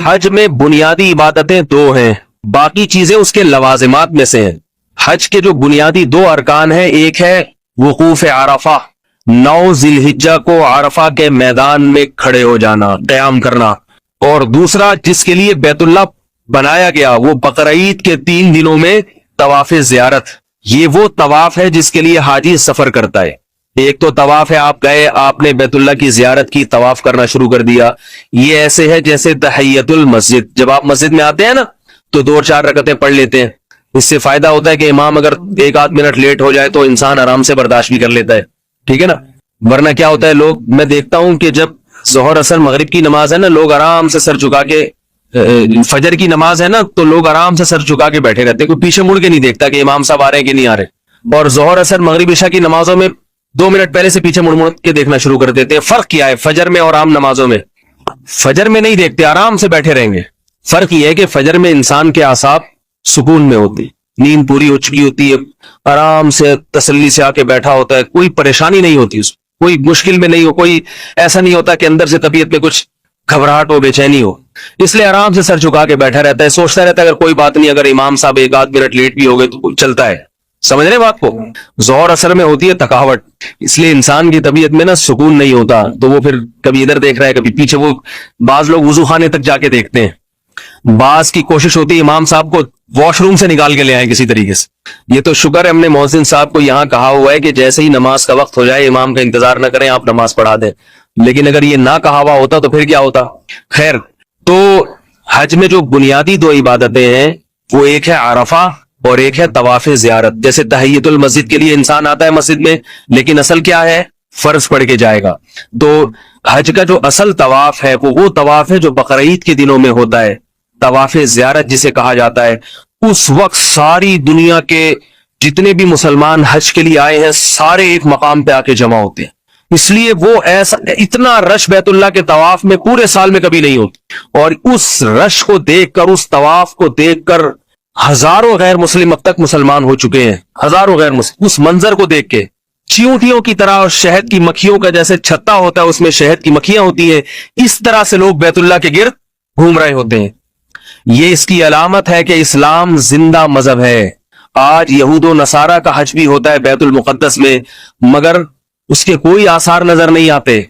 حج میں بنیادی عبادتیں دو ہیں، باقی چیزیں اس کے لوازمات میں سے ہیں۔ حج کے جو بنیادی دو ارکان ہیں، ایک ہے وقوف عرفہ، 9 ذی الحجہ کو عرفہ کے میدان میں کھڑے ہو جانا، قیام کرنا، اور دوسرا جس کے لیے بیت اللہ بنایا گیا وہ بقرعید کے 3 دنوں میں طواف زیارت۔ یہ وہ طواف ہے جس کے لیے حاجی سفر کرتا ہے۔ ایک تو طواف ہے آپ گئے، آپ نے بیت اللہ کی زیارت کی، طواف کرنا شروع کر دیا۔ یہ ایسے ہے جیسے تحیت المسجد، جب آپ مسجد میں آتے ہیں نا تو 2-4 رکعتیں پڑھ لیتے ہیں۔ اس سے فائدہ ہوتا ہے کہ امام اگر 1-8 منٹ لیٹ ہو جائے تو انسان آرام سے برداشت بھی کر لیتا ہے، ٹھیک ہے نا۔ ورنہ کیا ہوتا ہے، لوگ میں دیکھتا ہوں کہ جب ظہر عصر مغرب کی نماز ہے نا، لوگ آرام سے سر جھکا کے، فجر کی نماز ہے نا تو لوگ آرام سے سر جھکا کے بیٹھے رہتے ہیں، کوئی پیچھے مڑ کے نہیں دیکھتا کہ امام صاحب آ رہے ہیں کہ نہیں آ رہے۔ اور ظہر عصر مغرب عشاء کی نمازوں میں 2 منٹ پہلے سے پیچھے مڑ کے دیکھنا شروع کر دیتے ہیں۔ فرق کیا ہے فجر میں اور عام نمازوں میں؟ فجر میں نہیں دیکھتے، آرام سے بیٹھے رہیں گے۔ فرق یہ ہے کہ فجر میں انسان کے اعصاب سکون میں ہوتی، نیند پوری ہو چکی ہوتی ہے، آرام سے تسلی سے آ کے بیٹھا ہوتا ہے، کوئی پریشانی نہیں ہوتی، اس کوئی مشکل میں نہیں ہو، کوئی ایسا نہیں ہوتا کہ اندر سے طبیعت میں کچھ گھبراہٹ ہو، بے چینی ہو۔ اس لیے آرام سے سر جھکا کے بیٹھا رہتا ہے، سوچتا رہتا ہے اگر کوئی بات نہیں، اگر امام صاحب 1-8 منٹ لیٹ بھی ہو گئے تو چلتا ہے۔ سمجھ رہے بات کو؟ ظہر عصر میں ہوتی ہے تھکاوٹ، اس لیے انسان کی طبیعت میں نا سکون نہیں ہوتا، تو وہ پھر کبھی ادھر دیکھ رہا ہے کبھی پیچھے۔ وہ بعض لوگ وضو خانے تک جا کے دیکھتے ہیں، بعض کی کوشش ہوتی ہے امام صاحب کو واش روم سے نکال کے لے آئیں کسی طریقے سے۔ یہ تو شکر ہے ہم نے مؤذن صاحب کو یہاں کہا ہوا ہے کہ جیسے ہی نماز کا وقت ہو جائے امام کا انتظار نہ کریں، آپ نماز پڑھا دیں، لیکن اگر یہ نہ کہا ہوا ہوتا تو پھر کیا ہوتا؟ خیر، تو حج میں جو بنیادی 2 عبادتیں ہیں وہ ایک ہے عرفہ اور ایک ہے طواف زیارت۔ جیسے تحیت المسجد کے لیے انسان آتا ہے مسجد میں، لیکن اصل کیا ہے؟ فرض پڑھ کے جائے گا۔ تو حج کا جو اصل طواف ہے وہ طواف ہے جو بقرعید کے دنوں میں ہوتا ہے، طواف زیارت جسے کہا جاتا ہے۔ اس وقت ساری دنیا کے جتنے بھی مسلمان حج کے لیے آئے ہیں سارے ایک مقام پہ آ کے جمع ہوتے ہیں، اس لیے وہ ایسا اتنا رش بیت اللہ کے طواف میں پورے سال میں کبھی نہیں ہوتی۔ اور اس رش کو دیکھ کر، اس طواف کو دیکھ کر ہزاروں غیر مسلم اب تک مسلمان ہو چکے ہیں، ہزاروں غیر مسلم۔ اس منظر کو دیکھ کے چیونٹیوں کی طرح اور شہد کی مکھیوں کا جیسے چھتا ہوتا ہے اس میں شہد کی مکھیاں ہوتی ہیں، اس طرح سے لوگ بیت اللہ کے گرد گھوم رہے ہوتے ہیں۔ یہ اس کی علامت ہے کہ اسلام زندہ مذہب ہے۔ آج یہود و نصارہ کا حج بھی ہوتا ہے بیت المقدس میں، مگر اس کے کوئی آثار نظر نہیں آتے۔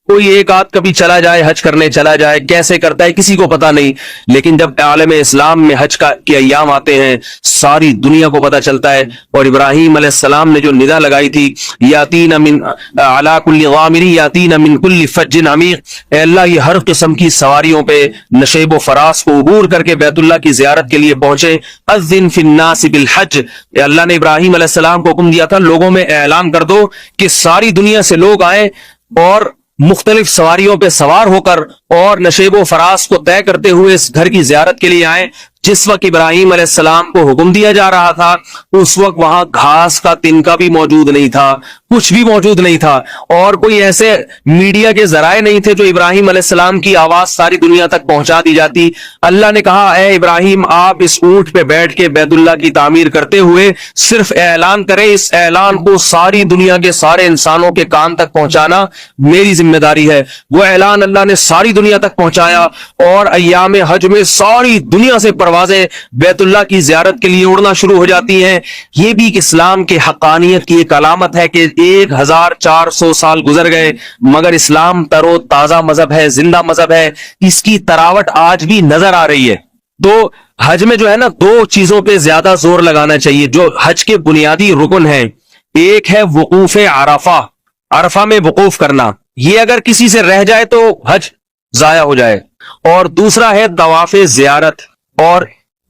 کوئی ایک آدھ کبھی چلا جائے، حج کرنے چلا جائے، کیسے کرتا ہے کسی کو پتا نہیں، لیکن جب عالم اسلام میں حج کے ایام آتے ہیں ساری دنیا کو پتا چلتا ہے۔ اور ابراہیم علیہ السلام نے جو ندا لگائی تھی، یاتین من علی کل غامر یاتین من کل فج عمیق، اے اللہ یہ ہر قسم کی سواریوں پہ نشیب و فراز کو عبور کر کے بیت اللہ کی زیارت کے لیے پہنچے۔ اذن فی الناس بالحج، اے اللہ نے ابراہیم علیہ السلام کو حکم دیا تھا لوگوں میں اعلان کر دو کہ ساری دنیا سے لوگ آئیں اور مختلف سواریوں پہ سوار ہو کر اور نشیب و فراز کو طے کرتے ہوئے اس گھر کی زیارت کے لیے آئیں۔ جس وقت ابراہیم علیہ السلام کو حکم دیا جا رہا تھا اس وقت وہاں گھاس کا تنکا بھی موجود نہیں تھا، کچھ بھی موجود نہیں تھا، اور کوئی ایسے میڈیا کے ذرائع نہیں تھے جو ابراہیم علیہ السلام کی آواز ساری دنیا تک پہنچا دی جاتی۔ اللہ نے کہا اے ابراہیم آپ اس اونٹ پہ بیٹھ کے بیت اللہ کی تعمیر کرتے ہوئے صرف اعلان کریں، اس اعلان کو ساری دنیا کے سارے انسانوں کے کان تک پہنچانا میری ذمہ داری ہے۔ وہ اعلان اللہ نے ساری دنیا تک پہنچایا، اور ایام حج میں ساری دنیا سے پروازیں بیت اللہ کی زیارت کے لیے اڑنا شروع ہو جاتی ہیں۔ یہ بھی اسلام کے حقانیت کی ایک علامت ہے کہ 1400 سال گزر گئے مگر اسلام تر و تازہ مذہب ہے، زندہ مذہب ہے، اس کی تراوٹ آج بھی نظر آ رہی ہے۔ تو حج میں جو ہے نا 2 چیزوں پہ زیادہ زور لگانا چاہیے جو حج کے بنیادی رکن ہیں۔ ایک ہے وقوف عرفہ، عرفہ میں وقوف کرنا، یہ اگر کسی سے رہ جائے تو حج ضائع ہو جائے۔ اور دوسرا ہے طواف زیارت، اور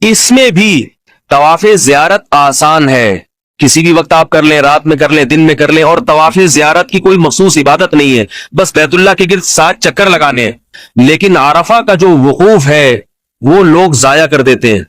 اس میں بھی طواف زیارت آسان ہے، کسی بھی وقت آپ کر لیں، رات میں کر لیں، دن میں کر لیں، اور طواف زیارت کی کوئی مخصوص عبادت نہیں ہے، بس بیت اللہ کے گرد 7 چکر لگانے ہیں۔ لیکن عرفہ کا جو وقوف ہے وہ لوگ ضائع کر دیتے ہیں۔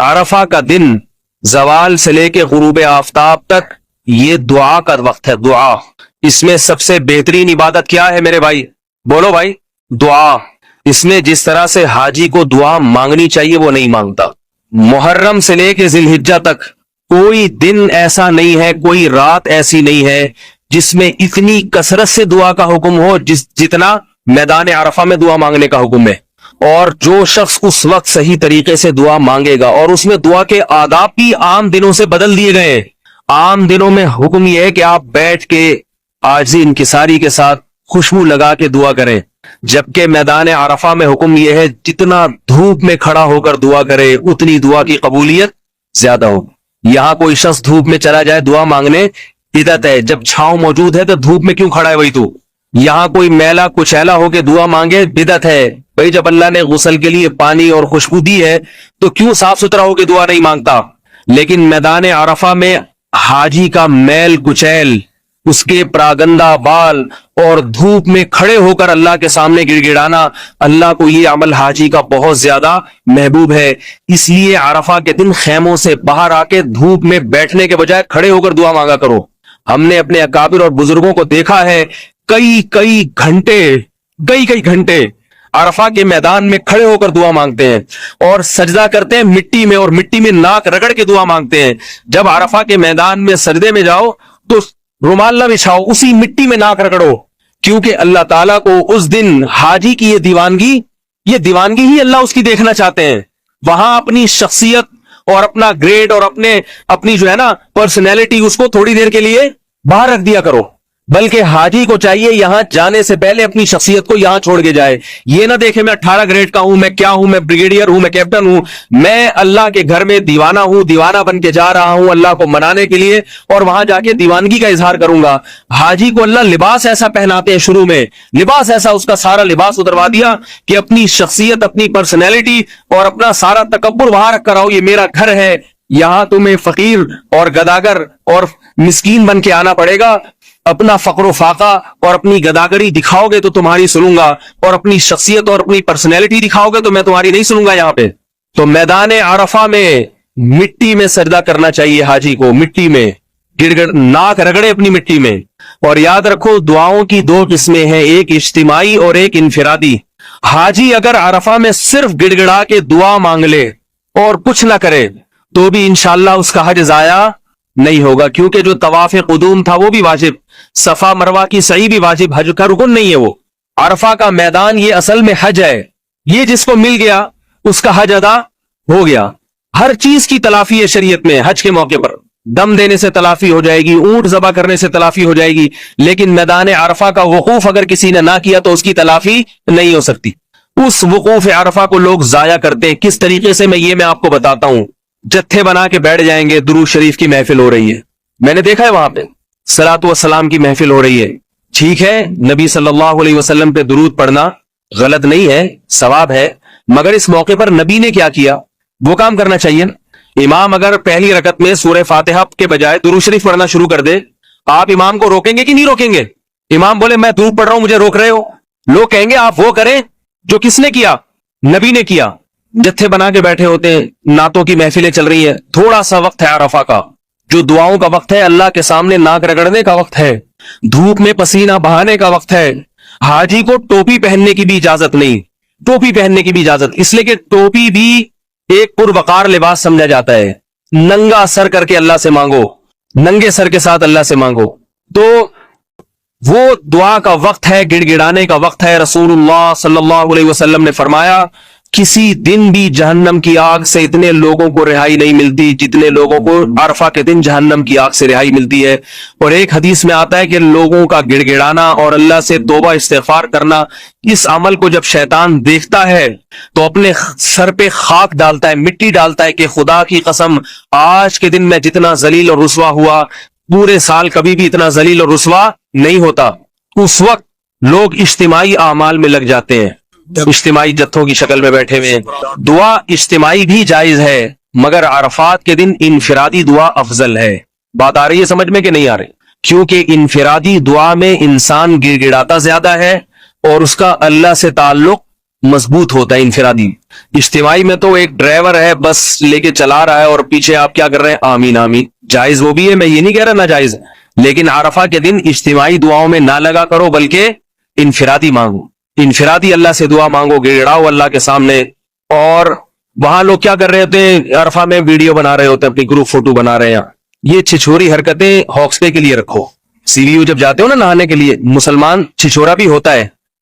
عرفہ کا دن زوال سے لے کے غروب آفتاب تک یہ دعا کا وقت ہے، دعا۔ اس میں سب سے بہترین عبادت کیا ہے میرے بھائی؟ بولو بھائی، دعا۔ اس میں جس طرح سے حاجی کو دعا مانگنی چاہیے وہ نہیں مانگتا۔ محرم سے لے کے ذی الحجہ تک کوئی دن ایسا نہیں ہے، کوئی رات ایسی نہیں ہے جس میں اتنی کثرت سے دعا کا حکم ہو جتنا میدان عرفہ میں دعا مانگنے کا حکم ہے۔ اور جو شخص اس وقت صحیح طریقے سے دعا مانگے گا، اور اس میں دعا کے آداب بھی عام دنوں سے بدل دیے گئے ہیں۔ عام دنوں میں حکم یہ ہے کہ آپ بیٹھ کے عاجزی انکساری کے ساتھ خوشبو لگا کے دعا کریں، جبکہ میدان عرفہ میں حکم یہ ہے جتنا دھوپ میں کھڑا ہو کر دعا کرے اتنی دعا کی قبولیت زیادہ ہو۔ یہاں کوئی شخص دھوپ میں چلا جائے دعا مانگنے، بدعت ہے۔ جب چھاؤں موجود ہے تو دھوپ میں کیوں کھڑا ہے وہی تو؟ یہاں کوئی میلا کچیلا ہو کے دعا مانگے، بدعت ہے بھائی۔ جب اللہ نے غسل کے لیے پانی اور خوشبو دی ہے تو کیوں صاف ستھرا ہو کے دعا نہیں مانگتا؟ لیکن میدان عرفہ میں حاجی کا میل کچیل، اس کے پراگندہ بال اور دھوپ میں کھڑے ہو کر اللہ کے سامنے گڑ گڑانا، اللہ کو یہ عمل حاجی کا بہت زیادہ محبوب ہے۔ اس لیے عرفہ کے دن خیموں سے باہر آ کے دھوپ میں بیٹھنے کے بجائے کھڑے ہو کر دعا مانگا کرو۔ ہم نے اپنے اکابر اور بزرگوں کو دیکھا ہے کئی گھنٹے عرفہ کے میدان میں کھڑے ہو کر دعا مانگتے ہیں اور سجدہ کرتے ہیں مٹی میں، اور مٹی میں ناک رگڑ کے دعا مانگتے ہیں۔ جب عرفہ کے میدان میں سجدے میں جاؤ تو رومال نہ بچھاؤ، اسی مٹی میں ناک رگڑو، کیونکہ اللہ تعالیٰ کو اس دن حاجی کی یہ دیوانگی ہی اللہ اس کی دیکھنا چاہتے ہیں۔ وہاں اپنی شخصیت اور اپنا گریڈ اور اپنی جو ہے نا پرسنالٹی، اس کو تھوڑی دیر کے لیے باہر رکھ دیا کرو، بلکہ حاجی کو چاہیے یہاں جانے سے پہلے اپنی شخصیت کو یہاں چھوڑ کے جائے۔ یہ نہ دیکھے میں 18 گریڈ کا ہوں، میں کیا ہوں، میں بریگیڈیئر ہوں، میں کیپٹن ہوں، میں اللہ کے گھر میں دیوانہ ہوں، دیوانہ بن کے جا رہا ہوں اللہ کو منانے کے لیے، اور وہاں جا کے دیوانگی کا اظہار کروں گا۔ حاجی کو اللہ لباس ایسا پہناتے ہیں، شروع میں لباس ایسا، اس کا سارا لباس اتروا دیا کہ اپنی شخصیت، اپنی پرسنالٹی اور اپنا سارا تکبر وہاں رکھ کر آؤ، یہ میرا گھر ہے، یہاں تمہیں فقیر اور گداگر اور مسکین بن کے آنا پڑے گا۔ اپنا فقر و فاقہ اور اپنی گداگری دکھاؤ گے تو تمہاری سنوں گا، اور اپنی شخصیت اور اپنی پرسنالٹی دکھاؤ گے تو میں تمہاری نہیں سنوں گا یہاں پہ۔ تو میدان عرفہ میں مٹی میں سجدہ کرنا چاہیے حاجی کو، مٹی میں ناک رگڑے اپنی مٹی میں۔ اور یاد رکھو دعاؤں کی 2 قسمیں ہیں، ایک اجتماعی اور ایک انفرادی۔ حاجی اگر عرفہ میں صرف گڑ گڑا کے دعا مانگ لے اور کچھ نہ کرے تو بھی انشاءاللہ اس کا حج ضائع نہیں ہوگا، کیونکہ جو طواف قدوم تھا وہ بھی واجب، صفا مروہ کی سعی بھی واجب، حج کا رکن نہیں ہے وہ۔ عرفہ کا میدان یہ اصل میں حج ہے، یہ جس کو مل گیا اس کا حج ادا ہو گیا۔ ہر چیز کی تلافی ہے شریعت میں، حج کے موقع پر دم دینے سے تلافی ہو جائے گی، اونٹ ذبح کرنے سے تلافی ہو جائے گی، لیکن میدان عرفہ کا وقوف اگر کسی نے نہ کیا تو اس کی تلافی نہیں ہو سکتی۔ اس وقوف عرفہ کو لوگ ضائع کرتے ہیں، کس طریقے سے میں آپ کو بتاتا ہوں۔ جتھے بنا کے بیٹھ جائیں گے، درود شریف کی محفل ہو رہی ہے، میں نے دیکھا ہے وہاں پہ صلاۃ والسلام کی محفل ہو رہی ہے، ٹھیک ہے نبی صلی اللہ علیہ وسلم پہ درود پڑھنا غلط نہیں ہے، ثواب ہے، مگر اس موقع پر نبی نے کیا کیا وہ کام کرنا چاہیے نا۔ امام اگر پہلی رکعت میں سورہ فاتحہ کے بجائے درود شریف پڑھنا شروع کر دے، آپ امام کو روکیں گے کہ نہیں روکیں گے؟ امام بولے میں درود پڑھ رہا ہوں مجھے روک رہے ہو، لوگ کہیں گے آپ وہ کریں جو کس نے کیا، نبی نے کیا۔ جتھے بنا کے بیٹھے ہوتے ہیں، نعتوں کی محفلیں چل رہی ہیں، تھوڑا سا وقت ہے عرفہ کا جو دعاؤں کا وقت ہے، اللہ کے سامنے ناک رگڑنے کا وقت ہے، دھوپ میں پسینہ بہانے کا وقت ہے۔ حاجی کو ٹوپی پہننے کی بھی اجازت نہیں، ٹوپی پہننے کی بھی اجازت، اس لیے کہ ٹوپی بھی ایک پروقار لباس سمجھا جاتا ہے۔ ننگا سر کر کے اللہ سے مانگو، ننگے سر کے ساتھ اللہ سے مانگو، تو وہ دعا کا وقت ہے، گڑ گڑانے کا وقت ہے۔ رسول اللہ صلی اللہ علیہ وسلم نے فرمایا کسی دن بھی جہنم کی آگ سے اتنے لوگوں کو رہائی نہیں ملتی جتنے لوگوں کو عرفہ کے دن جہنم کی آگ سے رہائی ملتی ہے۔ اور ایک حدیث میں آتا ہے کہ لوگوں کا گڑ گڑانا اور اللہ سے توبہ استغفار کرنا، اس عمل کو جب شیطان دیکھتا ہے تو اپنے سر پہ خاک ڈالتا ہے، مٹی ڈالتا ہے کہ خدا کی قسم آج کے دن میں جتنا ذلیل اور رسوا ہوا پورے سال کبھی بھی اتنا ذلیل اور رسوا نہیں ہوتا۔ اس وقت لوگ اجتماعی اعمال میں لگ جاتے ہیں، اجتماعی جتھوں کی شکل میں بیٹھے ہوئے ہیں۔ دعا اجتماعی بھی جائز ہے، مگر عرفات کے دن انفرادی دعا افضل ہے۔ بات آ رہی ہے سمجھ میں کہ نہیں آ رہی؟ کیونکہ انفرادی دعا میں انسان گڑ گڑاتا زیادہ ہے اور اس کا اللہ سے تعلق مضبوط ہوتا ہے انفرادی۔ اجتماعی میں تو ایک ڈرائیور ہے بس لے کے چلا رہا ہے اور پیچھے آپ کیا کر رہے ہیں، آمین آمین، جائز وہ بھی ہے، میں یہ نہیں کہہ رہا ناجائز ہے، لیکن عرفہ کے دن اجتماعی دعاؤں میں نہ لگا کرو بلکہ انفرادی مانگو، انفرادی اللہ سے دعا مانگو، گڑگڑاؤ اللہ کے سامنے۔ اور وہاں لوگ کیا کر رہے ہوتے ہیں، عرفہ میں ویڈیو بنا رہے ہوتے ہیں، اپنی گروپ فوٹو بنا رہے ہیں۔ یہ چھچوری حرکتیں ہاکس پے کے لیے رکھو، سی وی یو جب جاتے ہو نا نہانے کے لیے، مسلمان چھچورا بھی ہوتا ہے،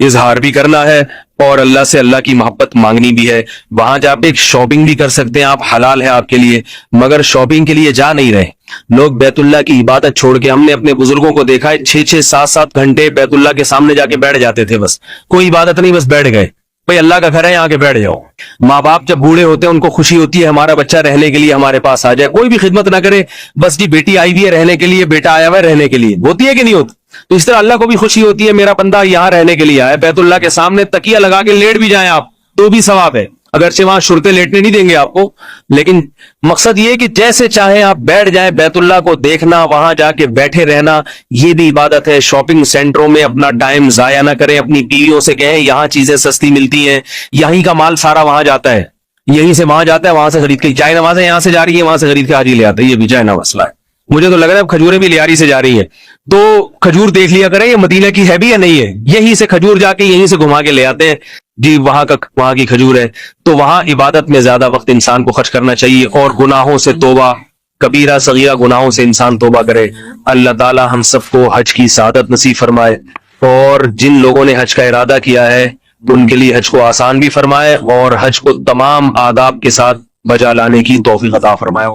اظہار بھی کرنا ہے اور اللہ سے اللہ کی محبت مانگنی بھی ہے. وہاں جا کے شاپنگ بھی کر سکتے ہیں آپ, حلال ہے آپ کے لیے, مگر شاپنگ کے لیے جا نہیں رہے. لوگ بیت اللہ کی عبادت چھوڑ کے, ہم نے اپنے بزرگوں کو دیکھا ہے 6-6 7-7 گھنٹے بیت اللہ کے سامنے جا کے بیٹھ جاتے تھے, بس کوئی عبادت نہیں, بس بیٹھ گئے. بھائی اللہ کا گھر ہے, یہاں کے بیٹھ جاؤ. ماں باپ جب بوڑھے ہوتے ہیں ان کو خوشی ہوتی ہے ہمارا بچہ رہنے کے لیے ہمارے پاس آ جائے, کوئی بھی خدمت نہ کرے, بس جی بیٹی آئی ہوئی ہے رہنے کے لیے, بیٹا آیا ہوا ہے رہنے کے لیے, ہوتی ہے کہ نہیں ہوتی؟ تو اس طرح اللہ کو بھی خوشی ہوتی ہے میرا بندہ یہاں رہنے کے لیے آیا, بیت اللہ کے سامنے تکیہ لگا کے لیٹ بھی جائیں آپ تو بھی ثواب ہے, اگرچہ وہاں شرطیں لیٹنے نہیں دیں گے آپ کو, لیکن مقصد یہ کہ جیسے چاہیں آپ بیٹھ جائیں, بیت اللہ کو دیکھنا, وہاں جا کے بیٹھے رہنا, یہ بھی عبادت ہے. شاپنگ سینٹروں میں اپنا ٹائم ضائع نہ کریں, اپنی بیویوں سے کہیں یہاں چیزیں سستی ملتی ہیں, یہیں کا مال سارا وہاں جاتا ہے, یہیں سے وہاں جاتا ہے, وہاں سے خرید کے, جائے نمازیں یہاں سے جا رہی ہے وہاں سے خرید کے حاجی لے آتے ہیں, یہ بھی جائے نہ مسئلہ ہے. مجھے تو لگ رہا ہے کھجوریں بھی لیاری سے جا رہی ہیں, تو کھجور دیکھ لیا کریں یہ مدینہ کی ہے بھی یا نہیں ہے, یہیں سے کھجور جا کے یہیں سے گھما کے لے آتے ہیں, جی وہاں کی کھجور ہے. تو وہاں عبادت میں زیادہ وقت انسان کو خرچ کرنا چاہیے, اور گناہوں سے توبہ, کبیرہ صغیرہ گناہوں سے انسان توبہ کرے. اللہ تعالی ہم سب کو حج کی سعادت نصیب فرمائے, اور جن لوگوں نے حج کا ارادہ کیا ہے ان کے لیے حج کو آسان بھی فرمائے, اور حج کو تمام آداب کے ساتھ بجا لانے کی توفیق عطا فرمائے.